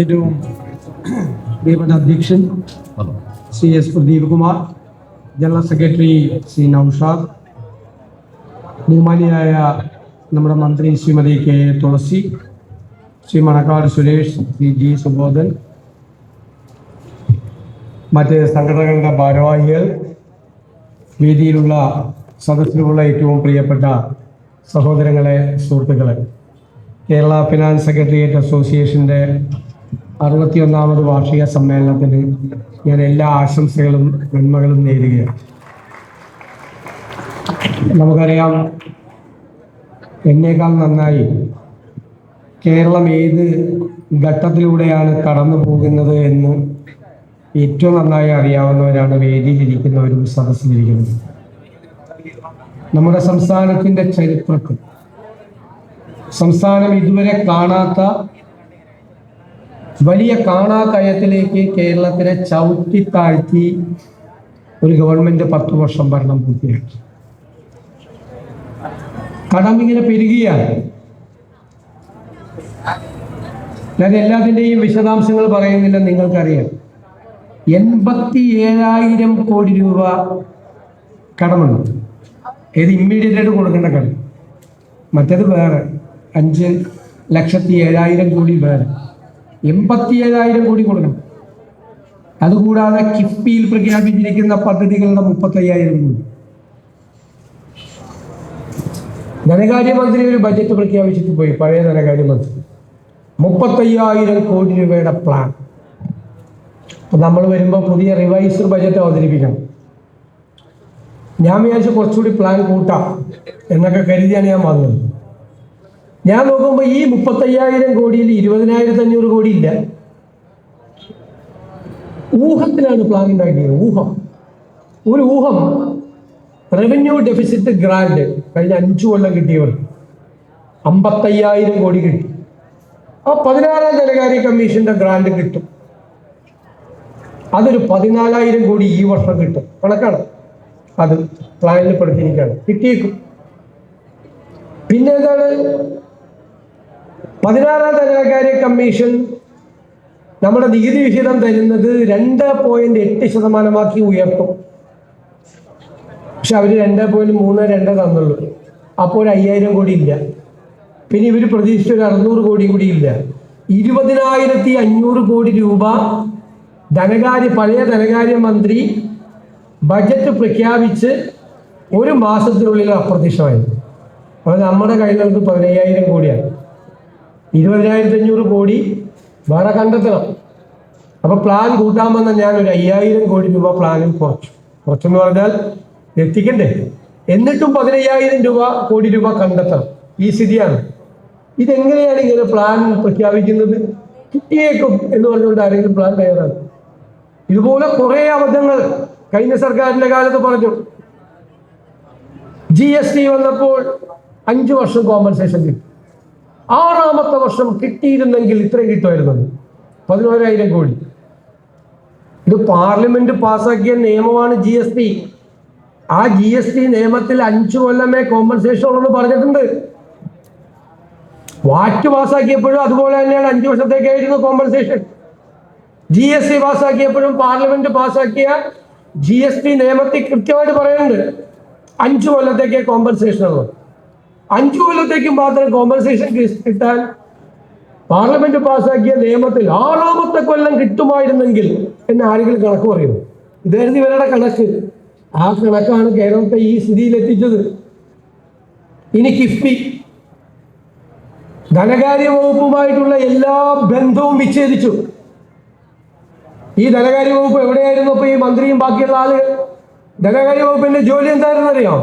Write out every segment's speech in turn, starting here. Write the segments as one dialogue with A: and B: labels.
A: ഏറ്റവും പ്രിയപ്പെട്ട അധ്യക്ഷൻ Shri S Pradeep Kumar, general secretary Shri Naushad, ബഹുമാനിയായ നമ്മുടെ മന്ത്രി ശ്രീമതി കെ തുളസി, ശ്രീ മണക്കാട് സുരേഷ്, ശ്രീ ജി സുബോധൻ, മറ്റ് സംഘടനകളുടെ ഭാരവാഹികൾ, വേദിയിലുള്ള സദസ്സിലുള്ള ഏറ്റവും പ്രിയപ്പെട്ട സഹോദരങ്ങളെ, സുഹൃത്തുക്കളെ, കേരള ഫിനാൻസ് സെക്രട്ടേറിയറ്റ് അസോസിയേഷൻ്റെ 61ാമത് വാർഷിക സമ്മേളനത്തിന് ഞാൻ എല്ലാ ആശംസകളും നന്മകളും നേരുകയാണ്. നമുക്കറിയാം, എന്നേക്കാൾ നന്നായി കേരളം ഏത് ഘട്ടത്തിലൂടെയാണ് കടന്നു പോകുന്നത് എന്ന് ഏറ്റവും നന്നായി അറിയാവുന്നവരാണ് വേദിയിലിരിക്കുന്നവരും സദസ്സിലിരിക്കുന്നത്. നമ്മുടെ സംസ്ഥാനത്തിൻ്റെ ചരിത്രത്തിൽ സംസ്ഥാനം ഇതുവരെ കാണാത്ത വലിയ കാണാക്കയത്തിലേക്ക് കേരളത്തിനെ ചവിട്ടി താഴ്ത്തി ഒരു ഗവൺമെന്റ് 10 വർഷം ഭരണം പൂർത്തിയാക്കി. കടം ഇങ്ങനെ പെരുകിയാണ്. ഞാൻ എല്ലാത്തിൻ്റെയും വിശദാംശങ്ങൾ പറയുന്നില്ല, നിങ്ങൾക്കറിയാം. 87,000 കോടി രൂപ കടമുണ്ട്. ഏത് ഇമ്മീഡിയറ്റ് ആയിട്ട് കൊടുക്കേണ്ട കടം, മറ്റേത് വേറെ 5,07,000 കോടി വേറെ, 87,000 കോടി കൊടുക്കണം. അതുകൂടാതെ കിഫ്ബിയിൽ പ്രഖ്യാപിച്ചിരിക്കുന്ന പദ്ധതികളുടെ 35,000 കോടി. ധനകാര്യമന്ത്രി ഒരു ബജറ്റ് പ്രഖ്യാപിച്ചിട്ട് പോയി, പഴയ ധനകാര്യമന്ത്രി 35,000 കോടി രൂപയുടെ പ്ലാൻ. അപ്പൊ നമ്മൾ വരുമ്പോൾ പുതിയ റിവൈസ്ഡ് ബജറ്റ് അവതരിപ്പിക്കണം. ഞാൻ വിചാരിച്ചു കുറച്ചുകൂടി പ്ലാൻ കൂട്ടാം എന്നൊക്കെ കരുതിയാണ് ഞാൻ വന്നത്. ഞാൻ നോക്കുമ്പോൾ ഈ 35,000 കോടിയിൽ 20,500 കോടി ഇല്ല. ഊഹത്തിലാണ് പ്ലാൻ ഉണ്ടാക്കിയത്. ഒരു ഊഹം റവന്യൂ ഡെഫിസിറ്റ് ഗ്രാന്റ് കഴിഞ്ഞ 5 കൊല്ലം കിട്ടിയവർ 55,000 കോടി കിട്ടി. ആ 16ാം ധനകാര്യ കമ്മീഷന്റെ ഗ്രാന്റ് കിട്ടും. അതൊരു 14,000 കോടി ഈ വർഷം കിട്ടും. കണക്കാണ്, അത് പ്ലാനിൽ പെടുത്തിയിരിക്കുകയാണ്, കിട്ടിയേക്കും. പിന്നെ എന്താണ്, 16ാം ധനകാര്യ കമ്മീഷൻ നമ്മുടെ നികുതി വിഹിതം തരുന്നത് 2.8% ഉയർത്തും. പക്ഷെ അവർ 2.32 തന്നുള്ളൂ. അപ്പോൾ 5,000 കോടി ഇല്ല. പിന്നെ ഇവർ പ്രതീക്ഷിച്ച ഒരു 600 കോടി കൂടി ഇല്ല. 20,500 കോടി രൂപ പഴയ ധനകാര്യ മന്ത്രി ബജറ്റ് പ്രഖ്യാപിച്ച് ഒരു മാസത്തിനുള്ളിൽ അപ്രത്യക്ഷമായിരുന്നു. അപ്പോൾ നമ്മുടെ കയ്യിലുള്ളത് 15,000 കോടിയാണ്. 20,500 കോടി വേറെ കണ്ടെത്തണം. അപ്പൊ പ്ലാൻ കൂട്ടാമെന്ന ഞാൻ ഒരു 5,000 കോടി രൂപ പ്ലാനിൽ കുറച്ചെന്ന് പറഞ്ഞാൽ എത്തിക്കണ്ടേ. എന്നിട്ടും 15,000 കോടി രൂപ കണ്ടെത്തണം. ഈ സ്ഥിതിയാണ്. ഇതെങ്ങനെയാണ് ഇങ്ങനെ പ്ലാൻ പ്രഖ്യാപിക്കുന്നത്? കിട്ടിയേക്കും എന്ന് പറഞ്ഞുകൊണ്ട് ആരെങ്കിലും പ്ലാൻ തയ്യാറാണ്? ഇതുപോലെ കുറെ അബദ്ധങ്ങൾ കഴിഞ്ഞ സർക്കാരിന്റെ കാലത്ത് പറഞ്ഞു. GST വന്നപ്പോൾ 5 വർഷം കോമ്പൻസേഷൻ കിട്ടി. 6ാമത്തെ വർഷം കിട്ടിയിരുന്നെങ്കിൽ ഇത്രയും കിട്ടുമായിരുന്നു, 11,000 കോടി. ഇത് പാർലമെന്റ് പാസ്സാക്കിയ നിയമമാണ് GST. ആ GST നിയമത്തിൽ 5 കൊല്ലമേ കോമ്പൻസേഷൻ ഉള്ളെന്ന് പറഞ്ഞിട്ടുണ്ട്. വാറ്റ് പാസ്സാക്കിയപ്പോഴും അതുപോലെ തന്നെയാണ്, 5 വർഷത്തേക്കായിരുന്നു കോമ്പൻസേഷൻ. GST പാസ്സാക്കിയപ്പോഴും പാർലമെന്റ് പാസ്സാക്കിയ GST നിയമത്തിൽ കൃത്യമായിട്ട് പറയുന്നുണ്ട് 5 കൊല്ലത്തേക്ക് കോമ്പൻസേഷൻ ഉള്ളു. 5 കൊല്ലത്തേക്ക് മാത്രം കോമ്പൻസേഷൻ കിട്ടാൻ പാർലമെന്റ് പാസ്സാക്കിയ നിയമത്തിൽ 6ാമത്തെ കൊല്ലം കിട്ടുമായിരുന്നെങ്കിൽ എന്ന് ആരെങ്കിലും കണക്ക് പറയുന്നു? ഇതായിരുന്നു ഇവരുടെ കണക്ക്. ആ കണക്കാണ് കേരളത്തെ ഈ സ്ഥിതിയിൽ എത്തിച്ചത്. ഇനി കിഫ്ബി, ധനകാര്യ വകുപ്പുമായിട്ടുള്ള എല്ലാ ബന്ധവും വിച്ഛേദിച്ചു. ഈ ധനകാര്യ വകുപ്പ് എവിടെയായിരുന്നു? അപ്പൊ ഈ മന്ത്രിയും ബാക്കിയുള്ള ആള് ധനകാര്യ വകുപ്പിന്റെ ജോലി എന്തായിരുന്നു അറിയാം?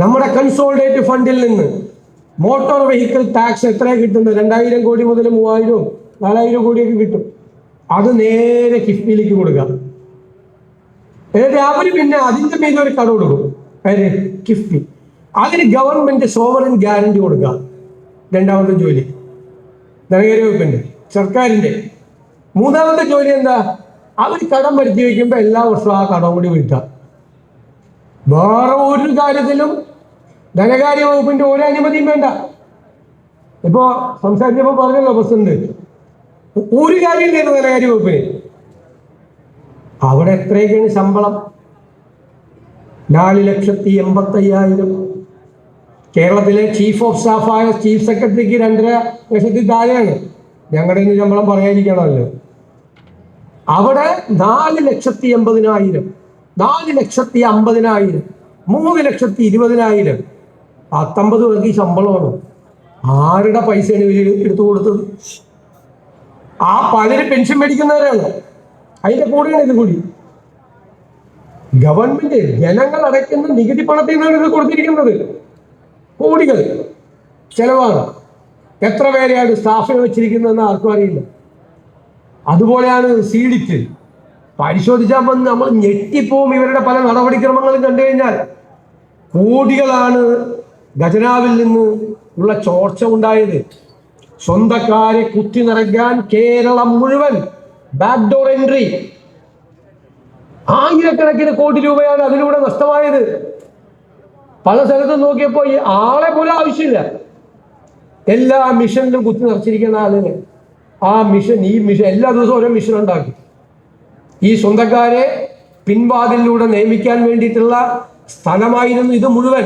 A: നമ്മുടെ കൺസോളിഡേറ്റ് ഫണ്ടിൽ നിന്ന് മോട്ടോർ വെഹിക്കിൾ ടാക്സ് എത്രയാണ് കിട്ടുന്നത്? 2,000 കോടി മുതൽ 3,000, 4,000 കോടിയൊക്കെ കിട്ടും. അത് നേരെ കിഫ്ബിയിലേക്ക് കൊടുക്കുക. എന്നിട്ട് അവര് പിന്നെ അതിന്റെ മീതെ ഒരു കട കൊടുക്കും, കിഫ്ബി. അതിന് ഗവൺമെന്റ് സോവറിൻ ഗ്യാരണ്ടി കൊടുക്കുക. 2ാമത്തെ ജോലി ധനകാര്യ വകുപ്പിന്റെ, സർക്കാരിന്റെ. 3ാമത്തെ ജോലി എന്താ? അവർ കടം വരുത്തി വയ്ക്കുമ്പോൾ എല്ലാ വർഷവും ആ കടം കൂടി വീട്ടുക. വേറെ ഒരു കാര്യത്തിലും ധനകാര്യ വകുപ്പിന്റെ ഒരു അനുമതിയും വേണ്ട. ഇപ്പോ സംസാരിച്ചപ്പോൾ പറഞ്ഞല്ലോ പ്രസിഡന്റ്, ഒരു കാര്യമില്ലായിരുന്നു ധനകാര്യ വകുപ്പിന്. അവിടെ എത്രയൊക്കെയാണ് ശമ്പളം? 4,85,000. കേരളത്തിലെ ചീഫ് ഓഫ് സ്റ്റാഫായ ചീഫ് സെക്രട്ടറിക്ക് 2.5 ലക്ഷത്തിൽ താഴെയാണ്. ഞങ്ങളുടെ ഇന്ന് ശമ്പളം പറയാതിരിക്കണമല്ലോ. അവിടെ 4,80,000, 4,50,000, 3,20,000, 19 പേർക്ക് ഈ ശമ്പളമാണ്. ആരുടെ പൈസയാണ് ഇവർ എടുത്തു കൊടുത്തത്? ആ പലരും പെൻഷൻ മേടിക്കുന്നവരാണ്. അതിന്റെ കൂടെയാണ് ഇത് കൂടി. ഗവൺമെന്റ് ജനങ്ങൾ അടയ്ക്കുന്ന നികുതി പണത്തിൽ നിന്നാണ് ഇത് കൊടുത്തിരിക്കുന്നത്. കോടികൾ ചെലവാണ്. എത്ര പേരെയാണ് സ്റ്റാഫിനെ വെച്ചിരിക്കുന്നതെന്ന് ആർക്കും അറിയില്ല. അതുപോലെയാണ് സീഡിറ്റ്. പരിശോധിച്ചാൽ നമ്മൾ ഞെട്ടിപ്പോവും. ഇവരുടെ പല നടപടിക്രമങ്ങളും കണ്ടു കഴിഞ്ഞാൽ കോടികളാണ് ഖജനാവിൽ നിന്ന് ഉള്ള ചോർച്ച ഉണ്ടായത്. സ്വന്തക്കാരെ കുത്തി നിറയ്ക്കാൻ കേരളം മുഴുവൻ ബാക്ക്ഡോർ എൻട്രി. ആയിരക്കണക്കിന് കോടി രൂപയാണ് അതിലൂടെ നഷ്ടമായത്. പല സ്ഥലത്തും നോക്കിയപ്പോൾ ഈ ആളെ പോലും ആവശ്യമില്ല. എല്ലാ മിഷനിലും കുത്തി നിറച്ചിരിക്കുന്ന ആളുകൾ. ആ മിഷൻ, ഈ മിഷൻ എല്ലാ ദിവസവും ഓരോ മിഷൻ ഉണ്ടാക്കി ഈ സ്വന്തക്കാരെ പിൻവാതിലൂടെ നിയമിക്കാൻ വേണ്ടിയിട്ടുള്ള സ്ഥലമായിരുന്നു ഇത് മുഴുവൻ.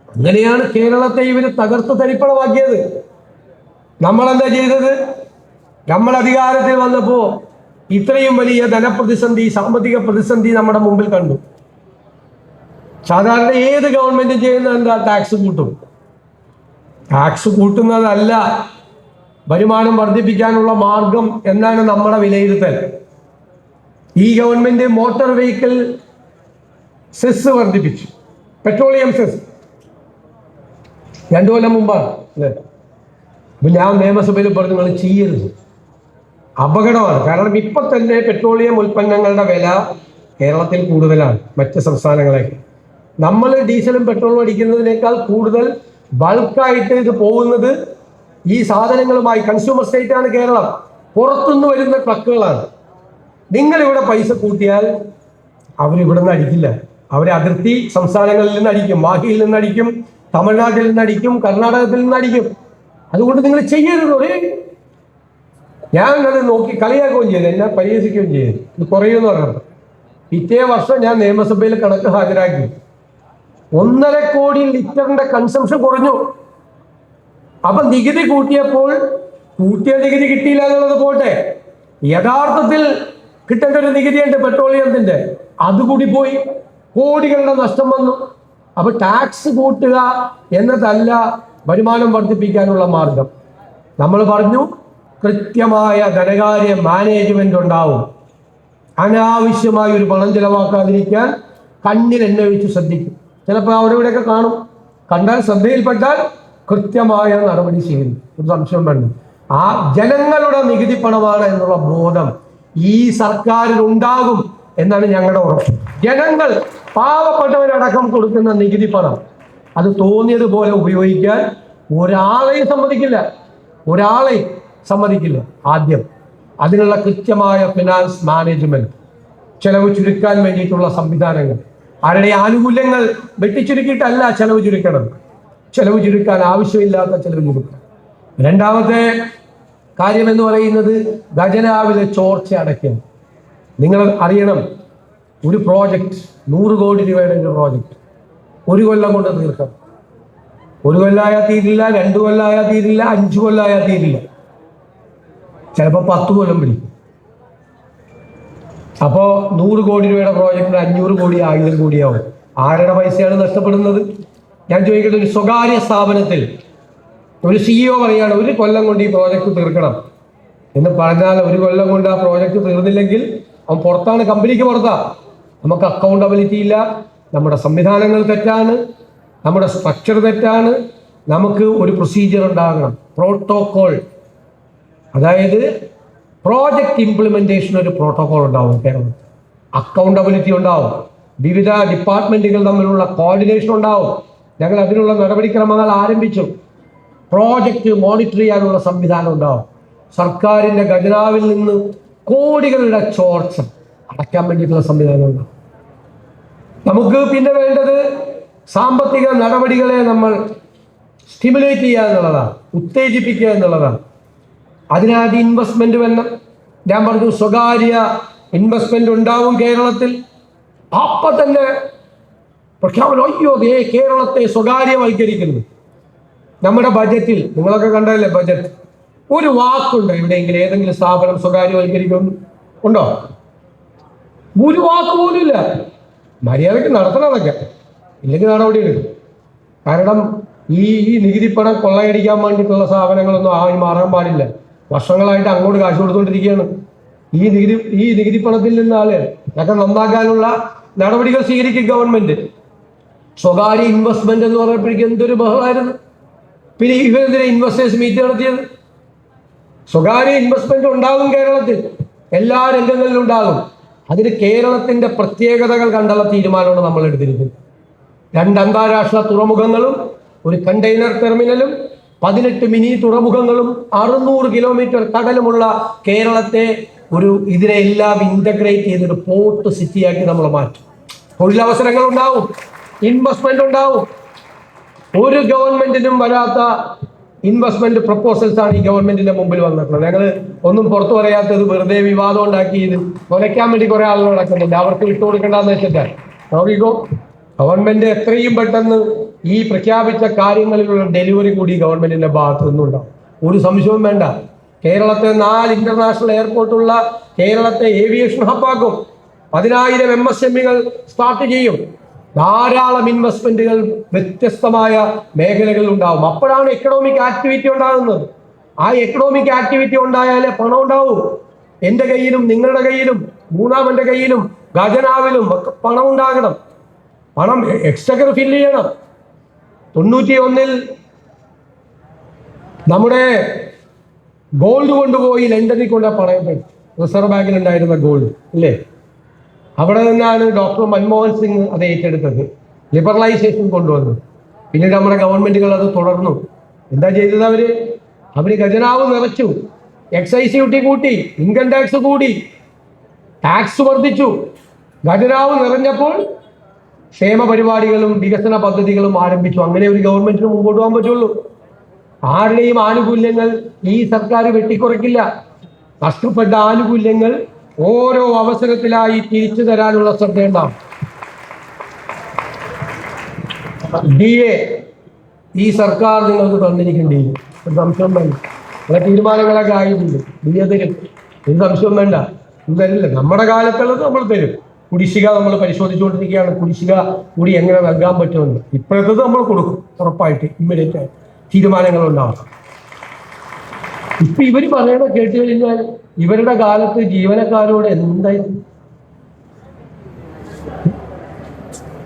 A: അങ്ങനെയാണ് കേരളത്തെ ഇവര് തകർത്ത് തരിപ്പണമാക്കിയത്. നമ്മളെന്താ ചെയ്തത്? നമ്മൾ അധികാരത്തിൽ വന്നപ്പോ ഇത്രയും വലിയ ധനപ്രതിസന്ധി, സാമ്പത്തിക പ്രതിസന്ധി നമ്മുടെ മുമ്പിൽ കണ്ടു. സാധാരണ ഏത് ഗവൺമെന്റും ചെയ്യുന്ന എന്താ? ടാക്സ് കൂട്ടും. ടാക്സ് കൂട്ടുന്നതല്ല വരുമാനം വർദ്ധിപ്പിക്കാനുള്ള മാർഗം എന്നാണ് നമ്മുടെ വിലയിരുത്തൽ. ഈ ഗവൺമെന്റ് മോട്ടോർ വെഹിക്കിൾ സെസ് വർദ്ധിപ്പിച്ചു. പെട്രോളിയം സെസ് 2 കൊല്ലം മുമ്പാണ് അല്ലേ? അപ്പൊ ഞാൻ നിയമസഭയിൽ പറഞ്ഞു, നിങ്ങൾ ചെയ്യരുത്, അപകടമാണ്. കാരണം ഇപ്പൊ തന്നെ പെട്രോളിയം ഉൽപ്പന്നങ്ങളുടെ വില കേരളത്തിൽ കൂടുതലാണ് മറ്റ് സംസ്ഥാനങ്ങളേക്ക്. നമ്മൾ ഡീസലും പെട്രോളും അടിക്കുന്നതിനേക്കാൾ കൂടുതൽ ബൾക്കായിട്ട് ഇത് പോകുന്നത് ഈ സാധനങ്ങളുമായി. കൺസ്യൂമർ സ്റ്റേറ്റ് ആണ് കേരളം. പുറത്തുനിന്ന് വരുന്ന ട്രക്കുകളാണ്. നിങ്ങൾ ഇവിടെ പൈസ കൂട്ടിയാൽ അവരിവിടെ നിന്ന് അടിക്കില്ല. അവർ അതിർത്തി സംസ്ഥാനങ്ങളിൽ നിന്ന് അടിക്കും. മാഹിയിൽ നിന്ന് അടിക്കും, തമിഴ്നാട്ടിൽ നിന്ന് അടിക്കും, കർണാടകത്തിൽ നിന്ന് അടിക്കും. അതുകൊണ്ട് നിങ്ങൾ ചെയ്യരുത്. ഞാൻ അത് നോക്കി കളിയാക്കുകയും ചെയ്തു, എന്നെ പരിഹസിക്കുകയും ചെയ്തു. ഇത് കുറയുമെന്ന് പറഞ്ഞത്. പിറ്റേ വർഷം ഞാൻ നിയമസഭയിൽ കണക്ക് ഹാജരാക്കി. 1.5 കോടി ലിറ്ററിന്റെ കൺസംഷൻ കുറഞ്ഞു. അപ്പൊ നികുതി കൂട്ടിയപ്പോൾ കൂട്ടിയ നികുതി കിട്ടിയില്ല എന്നുള്ളത് പോട്ടെ, യഥാർത്ഥത്തിൽ കിട്ടേണ്ട ഒരു നികുതിയുണ്ട് പെട്രോളിയത്തിന്റെ, അതുകൂടി പോയി. കോടികളുടെ നഷ്ടം വന്നു. അപ്പൊ ടാക്സ് കൂട്ടുക എന്നതല്ല വരുമാനം വർദ്ധിപ്പിക്കാനുള്ള മാർഗം. നമ്മൾ പറഞ്ഞു കൃത്യമായ ധനകാര്യ മാനേജ്മെന്റ് ഉണ്ടാവും. അനാവശ്യമായ ഒരു പണം ചെലവാക്കാതിരിക്കാൻ കണ്ണിൽ എണ്ണ ഒഴിച്ച് ശ്രദ്ധിക്കും. ചിലപ്പോൾ അവിടെ ഇവിടെയൊക്കെ കാണും. കണ്ടാൽ ശ്രദ്ധയിൽപ്പെട്ടാൽ കൃത്യമായ നടപടി സ്വീകരിക്കും. ഒരു സംശയം വേണ്ട. ആ ജനങ്ങളുടെ നികുതി പണമാണ് എന്നുള്ള ബോധം ഈ സർക്കാരിൽ ഉണ്ടാകും എന്നാണ് ഞങ്ങളുടെ ഉറപ്പ്. ജനങ്ങൾ, പാവപ്പെട്ടവരടക്കം കൊടുക്കുന്ന നികുതി പണം അത് തോന്നിയതുപോലെ ഉപയോഗിക്കാൻ ഒരാളെയും സമ്മതിക്കില്ല. ഒരാളെയും സമ്മതിക്കില്ല. ആദ്യം അതിനുള്ള കൃത്യമായ ഫിനാൻസ് മാനേജ്മെന്റ്, ചെലവ് ചുരുക്കാൻ വേണ്ടിയിട്ടുള്ള സംവിധാനങ്ങൾ, ആരുടെ ആനുകൂല്യങ്ങൾ വെട്ടിച്ചുരുക്കിയിട്ടല്ല ചെലവ് ചുരുക്കണം. ചെലവ് ചുരുക്കാൻ ആവശ്യമില്ലാത്ത ചെലവ് ചുരുക്കാൻ. രണ്ടാമത്തെ കാര്യം എന്ന് പറയുന്നത് ഖജനാവിലെ ചോർച്ച അടയ്ക്കണം. നിങ്ങൾ അറിയണം, ഒരു പ്രോജക്റ്റ് 100 കോടി രൂപയുടെ ഒരു പ്രോജക്റ്റ് 1 കൊല്ലം കൊണ്ട് തീർക്കണം. 1 കൊല്ലമായാൽ തീരില്ല, 2 കൊല്ലമായാൽ തീരില്ല, 5 കൊല്ലമായാൽ തീരില്ല, ചിലപ്പോൾ 10 കൊല്ലം പിടിക്കും. അപ്പോൾ 100 കോടി രൂപയുടെ പ്രോജക്റ്റിന് 500 കോടി 1000 കോടിയാവും. ആരുടെ പൈസയാണ് നഷ്ടപ്പെടുന്നത്? ഞാൻ ചോദിക്കട്ടെ, ഒരു സ്വകാര്യ സ്ഥാപനത്തിൽ ഒരു CEO പറയാണ് 1 കൊല്ലം കൊണ്ട് ഈ പ്രോജക്റ്റ് തീർക്കണം എന്ന് പറഞ്ഞാൽ 1 കൊല്ലം കൊണ്ട് ആ പ്രോജക്റ്റ് തീർന്നില്ലെങ്കിൽ അവൻ പുറത്താണ്, കമ്പനിക്ക് പുറത്താ. നമുക്ക് അക്കൗണ്ടബിലിറ്റി ഇല്ല, നമ്മുടെ സംവിധാനങ്ങൾ തെറ്റാണ്, നമ്മുടെ സ്ട്രക്ചർ തെറ്റാണ്. നമുക്ക് ഒരു പ്രൊസീജിയർ ഉണ്ടാകണം, പ്രോട്ടോകോൾ. അതായത് പ്രോജക്റ്റ് ഇംപ്ലിമെന്റേഷൻ ഒരു പ്രോട്ടോകോൾ ഉണ്ടാവും കേരളത്തിൽ. അക്കൗണ്ടബിലിറ്റി ഉണ്ടാവും, വിവിധ ഡിപ്പാർട്ട്മെന്റുകൾ തമ്മിലുള്ള കോർഡിനേഷൻ ഉണ്ടാവും. ഞങ്ങൾ അതിനുള്ള നടപടിക്രമങ്ങൾ ആരംഭിച്ചു. പ്രോജക്റ്റ് മോണിറ്റർ ചെയ്യാനുള്ള സംവിധാനം ഉണ്ടാവും. സർക്കാരിന്റെ ഖജനാവിൽ നിന്ന് കോടികളുടെ ചോർച്ച അടയ്ക്കാൻ വേണ്ടിയിട്ടുള്ള സംവിധാനം ഉണ്ടാവും. നമുക്ക് പിന്നെ വേണ്ടത് സാമ്പത്തിക നടപടികളെ നമ്മൾ സ്റ്റിമുലേറ്റ് ചെയ്യുക എന്നുള്ളതാണ്, ഉത്തേജിപ്പിക്കുക എന്നുള്ളതാണ്. അതിനാദ്യം ഇൻവെസ്റ്റ്മെന്റ് വരണം. ഞാൻ പറഞ്ഞു സ്വകാര്യ ഇൻവെസ്റ്റ്മെന്റ് ഉണ്ടാവും കേരളത്തിൽ. അപ്പൊ തന്നെ പ്രഖ്യാപനം, അയ്യോ ദേ കേരളത്തെ സ്വകാര്യവൽക്കരിക്കുന്നു. നമ്മുടെ ബജറ്റിൽ നിങ്ങളൊക്കെ കണ്ടതല്ലേ ബജറ്റ്, ഒരു വാക്കുണ്ടോ എവിടെയെങ്കിലും ഏതെങ്കിലും സ്ഥാപനം സ്വകാര്യവൽക്കരിക്കുന്നു ഉണ്ടോ? ഒരു വാക്ക് പോലും ഇല്ല. മര്യാദയ്ക്ക് നടത്തണം അതൊക്കെ, ഇല്ലെങ്കിൽ നടപടി എടുക്കും. കാരണം ഈ നികുതിപ്പണം കൊള്ളയടിക്കാൻ വേണ്ടിയിട്ടുള്ള സ്ഥാപനങ്ങളൊന്നും ആയി മാറാൻ പാടില്ല. വർഷങ്ങളായിട്ട് അങ്ങോട്ട് കാശ് കൊടുത്തുകൊണ്ടിരിക്കുകയാണ്. ഈ നികുതിപ്പണത്തിൽ നിന്നാല് ഒക്കെ നന്നാക്കാനുള്ള നടപടികൾ സ്വീകരിക്കും ഗവൺമെന്റ്. സ്വകാര്യ ഇൻവെസ്റ്റ്മെന്റ് എന്ന് പറഞ്ഞപ്പോഴേക്കും എന്തൊരു ബഹളമായിരുന്നു. പിന്നെ ഇവരെന്തിനാ ഇൻവെസ്റ്റേഴ്സ് മീറ്റ് നടത്തിയത്? സ്വകാര്യ ഇൻവെസ്റ്റ്മെന്റ് ഉണ്ടാകും കേരളത്തിൽ, എല്ലാ രംഗങ്ങളിലും ഉണ്ടാകും. അതിന് കേരളത്തിന്റെ പ്രത്യേകതകൾ കണ്ടുള്ള തീരുമാനമാണ് നമ്മൾ എടുത്തിരിക്കുന്നത്. 2 അന്താരാഷ്ട്ര തുറമുഖങ്ങളും ഒരു കണ്ടെയ്നർ ടെർമിനലും 18 മിനി തുറമുഖങ്ങളും 600 കിലോമീറ്റർ കടലുമുള്ള കേരളത്തെ ഇതിനെല്ലാം ഇന്റഗ്രേറ്റ് ചെയ്തൊരു പോർട്ട് സിറ്റിയാക്കി നമ്മൾ മാറ്റും. തൊഴിലവസരങ്ങൾ ഉണ്ടാവും, ഇൻവെസ്റ്റ്മെന്റ് ഉണ്ടാവും. ഒരു ഗവൺമെന്റിനും വരാത്ത ഇൻവെസ്റ്റ്മെന്റ് പ്രപ്പോസൽസ് ആണ് ഈ ഗവൺമെന്റിന്റെ മുമ്പിൽ വന്നിട്ടുള്ളത്. ഞങ്ങൾ ഒന്നും പുറത്തു പറയാത്തത് വെറുതെ വിവാദം ഉണ്ടാക്കി ഇത് കൊലയ്ക്കാൻ വേണ്ടി കുറെ ആളുകൾ നടക്കുന്നുണ്ട്. അവർക്ക് വിട്ടുകൊടുക്കേണ്ടെന്ന് വെച്ചിട്ടാണ്. നോക്കിക്കോ, ഗവൺമെന്റ് എത്രയും പെട്ടെന്ന് ഈ പ്രഖ്യാപിച്ച കാര്യങ്ങളിലുള്ള ഡെലിവറി കൂടി ഗവൺമെന്റിന്റെ ഭാഗത്തു നിന്നുണ്ടാവും. ഒരു സംശയവും വേണ്ട. കേരളത്തെ 4 ഇന്റർനാഷണൽ എയർപോർട്ടുള്ള കേരളത്തെ ഏവിയേഷൻ ഹബ്ബാക്കും. 10,000 MSMEകൾ സ്റ്റാർട്ട് ചെയ്യും. ധാരാളം ഇൻവെസ്റ്റ്മെന്റുകൾ വ്യത്യസ്തമായ മേഖലകളിൽ ഉണ്ടാവും. അപ്പോഴാണ് എക്കണോമിക് ആക്ടിവിറ്റി ഉണ്ടാകുന്നത്. ആ എക്കണോമിക് ആക്ടിവിറ്റി ഉണ്ടായാലേ പണം ഉണ്ടാവും. എൻ്റെ കയ്യിലും നിങ്ങളുടെ കയ്യിലും മൂന്നാമന്റെ കയ്യിലും ഖജനാവിലും ഒക്കെ പണം ഉണ്ടാകണം. പണം എക്സ്ചക്കർ ഫില്ല് ചെയ്യണം. 91-ൽ നമ്മുടെ ഗോൾഡ് കൊണ്ടുപോയി ലണ്ടനിൽ കൊണ്ട് പണയപ്പെട്ടു. റിസർവ് ബാങ്കിൽ ഉണ്ടായിരുന്ന ഗോൾഡ് ഇല്ലേ, അവിടെ നിന്നാണ് ഡോക്ടർ മൻമോഹൻ സിംഗ് അത് ഏറ്റെടുത്തത്, ലിബറലൈസേഷൻ കൊണ്ടുവന്നു. പിന്നീട് നമ്മുടെ ഗവൺമെന്റുകൾ അത് തുടർന്നു. എന്താ ചെയ്തത്? അവര് ഖജനാവ് നിറച്ചു, എക്സൈസ് ഡ്യൂട്ടി കൂട്ടി, ഇൻകം ടാക്സ് കൂടി, ടാക്സ് വർദ്ധിച്ചു. ഖജനാവ് നിറഞ്ഞപ്പോൾ ക്ഷേമ പരിപാടികളും വികസന പദ്ധതികളും ആരംഭിച്ചു. അങ്ങനെ ഒരു ഗവൺമെന്റിന് മുമ്പോട്ട് പോകാൻ പറ്റുള്ളൂ. ആരുടെയും ആനുകൂല്യങ്ങൾ ഈ സർക്കാർ വെട്ടിക്കുറയ്ക്കില്ല. നഷ്ടപ്പെട്ട ആനുകൂല്യങ്ങൾ ഓരോ അവസരത്തിലായി തിരിച്ചു തരാനുള്ള ശ്രദ്ധയുണ്ടാവും. DA ഈ സർക്കാർ നിങ്ങൾക്ക് തന്നിരിക്കേണ്ടി ഒരു സംശയം വേണ്ട. നിങ്ങളെ തീരുമാനങ്ങളൊക്കെ ആയിട്ടുണ്ട്. DA തരും, ഒരു സംശയം വേണ്ട. ഇത് തരില്ല. നമ്മുടെ കാലത്തുള്ളത് നമ്മൾ തരും. കുടിശ്ശിക നമ്മൾ പരിശോധിച്ചുകൊണ്ടിരിക്കുകയാണ്. കുടിശ്ശിക കൂടി എങ്ങനെ നൽകാൻ പറ്റുമെന്ന്. ഇപ്പോഴത്തത് നമ്മൾ കൊടുക്കും ഉറപ്പായിട്ട്. ഇമ്മീഡിയറ്റ് ആയിട്ട് തീരുമാനങ്ങൾ ഉണ്ടാവും. ഇപ്പൊ ഇവര് പറയണ കേട്ട് കഴിഞ്ഞാൽ ഇവരുടെ കാലത്ത് ജീവനക്കാരോട് എന്തായിരുന്നു?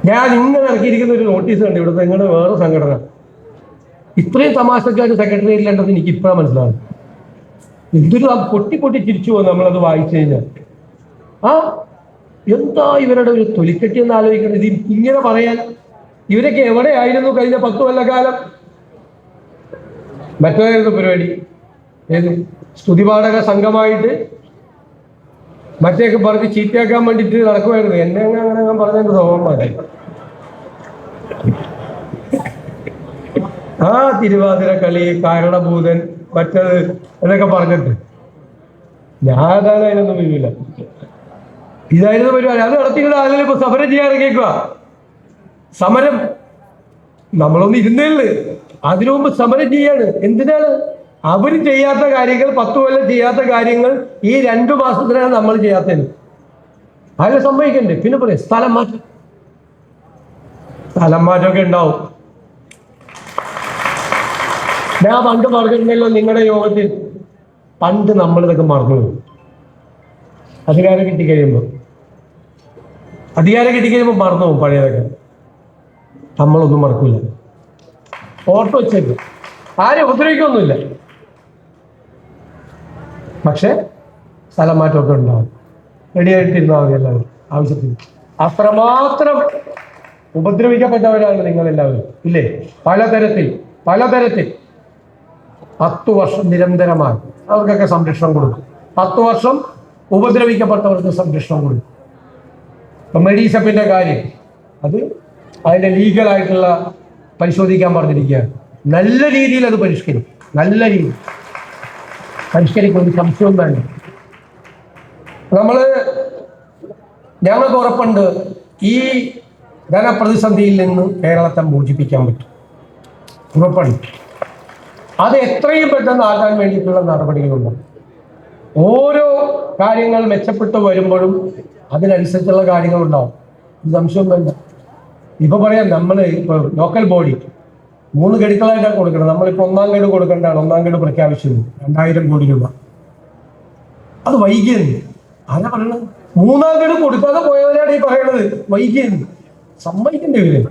A: ഞാൻ ഇങ്ങനെ ഇറക്കിയിരിക്കുന്ന ഒരു നോട്ടീസ് കണ്ട് ഇവിടുത്തെ നിങ്ങളുടെ വേറെ സംഘടന ഇത്രയും തമാശക്കാർ സെക്രട്ടറിയേറ്റിലുണ്ടെന്ന് എനിക്ക് ഇപ്പോഴാണ് മനസ്സിലാവും. എന്തൊരു പൊട്ടി ചിരിച്ചു പോകും നമ്മളത് വായിച്ചു കഴിഞ്ഞാൽ. എന്താ ഇവരുടെ ഒരു തൊലിക്കെട്ടി എന്ന് ആലോചിക്കുന്നത്. ഇത് ഇങ്ങനെ പറയാൻ ഇവരൊക്കെ എവിടെയായിരുന്നു കഴിഞ്ഞ 10 കൊല്ലക്കാലം? മറ്റേതായിരുന്നു പരിപാടി? ഏത് സ്തുതിപാഠക സംഘമായിട്ട് മറ്റേക്ക് പറഞ്ഞ് ചീത്തയാക്കാൻ വേണ്ടിയിട്ട് നടക്കുമായിരുന്നു. എന്നെ അങ്ങനെ ഞാൻ പറഞ്ഞതിന്റെ സ്വഭാവമായി. തിരുവാതിര കളി, കാരണഭൂതൻ, മറ്റത് എന്നൊക്കെ പറഞ്ഞിട്ട് ഞാൻ അതിനൊന്നും വീഴില്ല. ഇതായിരുന്നു പരിപാടി. അത് നടത്തിയിട്ട് ആരെങ്കിലും ഇപ്പൊ സമരം ചെയ്യാൻ ഇറങ്ങിയേക്കുക. സമരം നമ്മളൊന്നും ഇരുന്നേള്ളു. അതിനു മുമ്പ് സമരം ചെയ്യാണ്. എന്തിനാണ്? അവര് ചെയ്യാത്ത കാര്യങ്ങൾ, 10 കൊല്ലം ചെയ്യാത്ത കാര്യങ്ങൾ ഈ 2 മാസത്തിനാണ് നമ്മൾ ചെയ്യാത്തത്. അതിനെ സംഭവിക്കണ്ടേ? പിന്നെ പറയാം സ്ഥലം മാറ്റമൊക്കെ ഉണ്ടാവും. ഞാൻ പണ്ട് പറഞ്ഞിരുന്നല്ലോ നിങ്ങളുടെ യോഗത്തിൽ, പണ്ട് നമ്മളിതൊക്കെ മറന്നു. അധികാരം കിട്ടിക്കഴിയുമ്പോൾ മറന്നു പോകും പഴയതൊക്കെ. നമ്മളൊന്നും മറക്കില്ല. ഓർത്ത് വെച്ചേക്ക്. ആരും ഉപദ്രവിക്കൊന്നുമില്ല. പക്ഷെ സ്ഥലം മാറ്റമൊക്കെ ഉണ്ടാവും. റെഡിയായിട്ടിരുന്നാൽ മതി എല്ലാവരും ആവശ്യത്തിന്. അത്രമാത്രം ഉപദ്രവിക്കപ്പെട്ടവരാണ് നിങ്ങളെല്ലാവരും ഇല്ലേ? പലതരത്തിൽ 10 വർഷം നിരന്തരമായി അവർക്കൊക്കെ സംരക്ഷണം കൊടുക്കും. 10 വർഷം ഉപദ്രവിക്കപ്പെട്ടവർക്ക് സംരക്ഷണം കൊടുക്കും. ഇപ്പൊ മെഡിസപ്പിന്റെ കാര്യം അത് അതിന്റെ ലീഗലായിട്ടുള്ള പരിശോധിക്കാൻ പറഞ്ഞിരിക്കുകയാണ്. നല്ല രീതിയിൽ അത് പരിഷ്കരിക്കും. നല്ല രീതിയിൽ പരിഷ്കരിക്കുന്ന സംശയവും വേണ്ട. ഞങ്ങൾക്ക് ഉറപ്പുണ്ട് ഈ ധനപ്രതിസന്ധിയിൽ നിന്ന് കേരളത്തെ മോചിപ്പിക്കാൻ പറ്റും, ഉറപ്പുണ്ട്. അത് എത്രയും പെട്ടെന്ന് ആകാൻ വേണ്ടിയിട്ടുള്ള നടപടികളുണ്ട്. ഓരോ കാര്യങ്ങൾ മെച്ചപ്പെട്ടു വരുമ്പോഴും അതിനനുസരിച്ചുള്ള കാര്യങ്ങളുണ്ടാവും, സംശയം വേണ്ട. ഇപ്പൊ പറയാം, നമ്മൾ ഇപ്പൊ ലോക്കൽ ബോഡി 3 ഗഡുക്കളായിട്ടാണ് കൊടുക്കണം. നമ്മളിപ്പോ 1-ാം ഗഡു കൊടുക്കേണ്ടതാണ്. 1-ാം ഗഡു പ്രഖ്യാപിച്ചിരുന്നു 2000 കോടി രൂപ. അത് വൈകിയെന്ന് ആരാ പറയണത്? 3-ാം ഗഡു കൊടുക്കാതെ പോയവരാണ് ഈ പറയണത് വൈകിയെന്ന്. സമ്മതിക്കേണ്ടി വരും.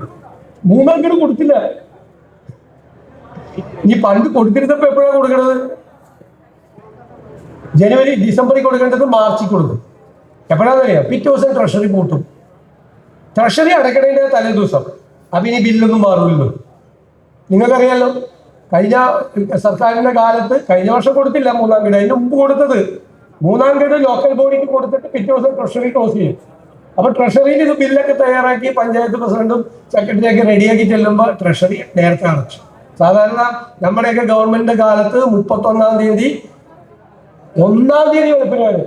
A: 3-ാം ഗഡു കൊടുത്തില്ല. ഈ പണ്ട് കൊടുത്തിരുന്നപ്പോ എപ്പോഴാണ് കൊടുക്കണത്? ജനുവരി ഡിസംബറിൽ കൊടുക്കേണ്ടത് മാർച്ചിൽ കൊടുക്കും. എപ്പോഴാണെന്നറിയാം? പിറ്റേ ദിവസം ട്രഷറി പൂട്ടും. ട്രഷറി അടയ്ക്കണതിന്റെ തലേ ദിവസം. അപ്പൊ ഇനി ബില്ലൊന്നും മാറില്ലല്ലോ. നിങ്ങൾക്കറിയാലോ, കഴിഞ്ഞ സർക്കാരിന്റെ കാലത്ത് കഴിഞ്ഞ വർഷം കൊടുത്തില്ല 3-ാം ഗഡു. അതിന് മുമ്പ് കൊടുത്തത് 3-ാം ഗഡു ലോക്കൽ ബോഡിക്ക് കൊടുത്തിട്ട് പിറ്റേ ദിവസം ട്രഷറി ക്ലോസ് ചെയ്യും. അപ്പൊ ട്രഷറിയിൽ ഇത് ബില്ലൊക്കെ തയ്യാറാക്കി പഞ്ചായത്ത് പ്രസിഡന്റും സെക്രട്ടറിയൊക്കെ റെഡിയാക്കി ചെല്ലുമ്പോൾ ട്രഷറി നേരത്തെ അടച്ചു. സാധാരണ നമ്മുടെയൊക്കെ ഗവൺമെന്റിന്റെ കാലത്ത് 31-ാം തീയതി 1-ാം തീയതി വെളുപ്പിന് വരെ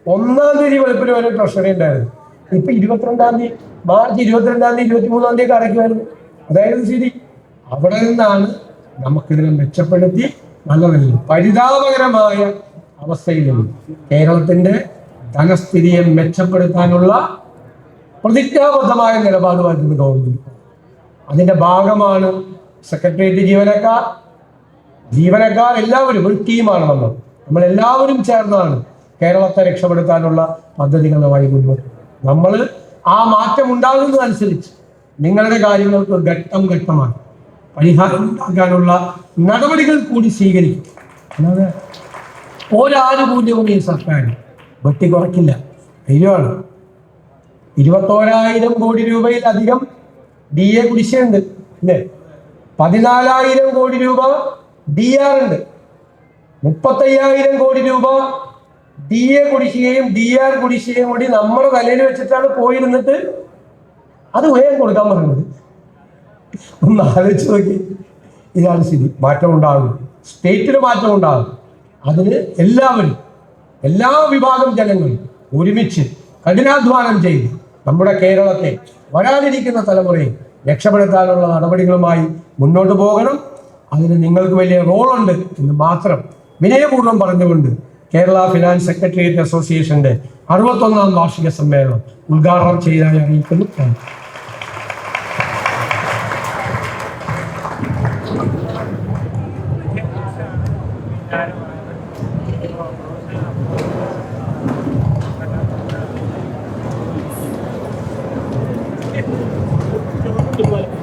A: 1-ാം തീയതി വെളുപ്പിന് വരെ ട്രഷറി ഉണ്ടായിരുന്നു. ഇപ്പൊ 22-ാം തീയതി, മാർച്ച് 22-ാം തീയതി 23-ാം തീയതി അടയ്ക്കുമായിരുന്നു. അതായത് ശരി, അവിടെ നിന്നാണ് നമുക്കിതിനെ മെച്ചപ്പെടുത്തി നല്ലതല്ല പരിതാപകരമായ അവസ്ഥയിൽ നിന്ന് കേരളത്തിന്റെ ധനസ്ഥിതിയെ മെച്ചപ്പെടുത്താനുള്ള പ്രതിജ്ഞാബദ്ധമായ നിലപാടുമായിരുന്നു ഗവൺമെന്റ്. അതിന്റെ ഭാഗമാണ് സെക്രട്ടേറിയറ്റ് ജീവനക്കാർ എല്ലാവരും ഒരു ടീമാണ്. നമ്മളെല്ലാവരും ചേർന്നാണ് കേരളത്തെ രക്ഷപ്പെടുത്താനുള്ള പദ്ധതികളുമായി മുന്നോട്ട്. നമ്മൾ ആ മാറ്റം ഉണ്ടാകുന്നതനുസരിച്ച് നിങ്ങളുടെ കാര്യങ്ങൾക്ക് ഘട്ടം ഘട്ടമാണ് പരിഹാരം ഉണ്ടാക്കാനുള്ള നടപടികൾ കൂടി സ്വീകരിക്കും. അല്ലാതെ ഒരാനുകൂല്യവും ഈ സർക്കാർ വെട്ടി കുറയ്ക്കില്ല. ധൈര്യമാണ്. 21,000 കോടി രൂപയിലധികം DA കുടിശ്ശികയുണ്ട് അല്ലേ? 14,000 കോടി രൂപ DR ഉണ്ട്. 35,000 കോടി രൂപ DA കുടിശ്ശികയും DR കുടിശ്ശികയും കൂടി നമ്മുടെ തലയിൽ വെച്ചിട്ടാണ് പോയിരുന്നിട്ട് അത് വേഗം കൊടുക്കാൻ പറയുന്നത്. ഒന്ന് ആലോചിച്ച് നോക്കി. ഇതാണ് സ്ഥിതി. മാറ്റം ഉണ്ടാകും, സ്റ്റേറ്റിന് മാറ്റം ഉണ്ടാകും. അതിന് എല്ലാവരും, എല്ലാ വിഭാഗം ജനങ്ങളും ഒരുമിച്ച് കഠിനാധ്വാനം ചെയ്ത് നമ്മുടെ കേരളത്തെ വരാനിരിക്കുന്ന തലമുറയെ രക്ഷപ്പെടുത്താനുള്ള നടപടികളുമായി മുന്നോട്ട് പോകണം. അതിന് നിങ്ങൾക്ക് വലിയ റോളുണ്ട് എന്ന് മാത്രം വിനയപൂർവ്വം പറഞ്ഞുകൊണ്ട് കേരള ഫിനാൻസ് സെക്രട്ടേറിയറ്റ് അസോസിയേഷന്റെ 61-ാം വാർഷിക സമ്മേളനം ഉദ്ഘാടനം ചെയ്തതായി അറിയിക്കുന്നു.
B: Goodbye.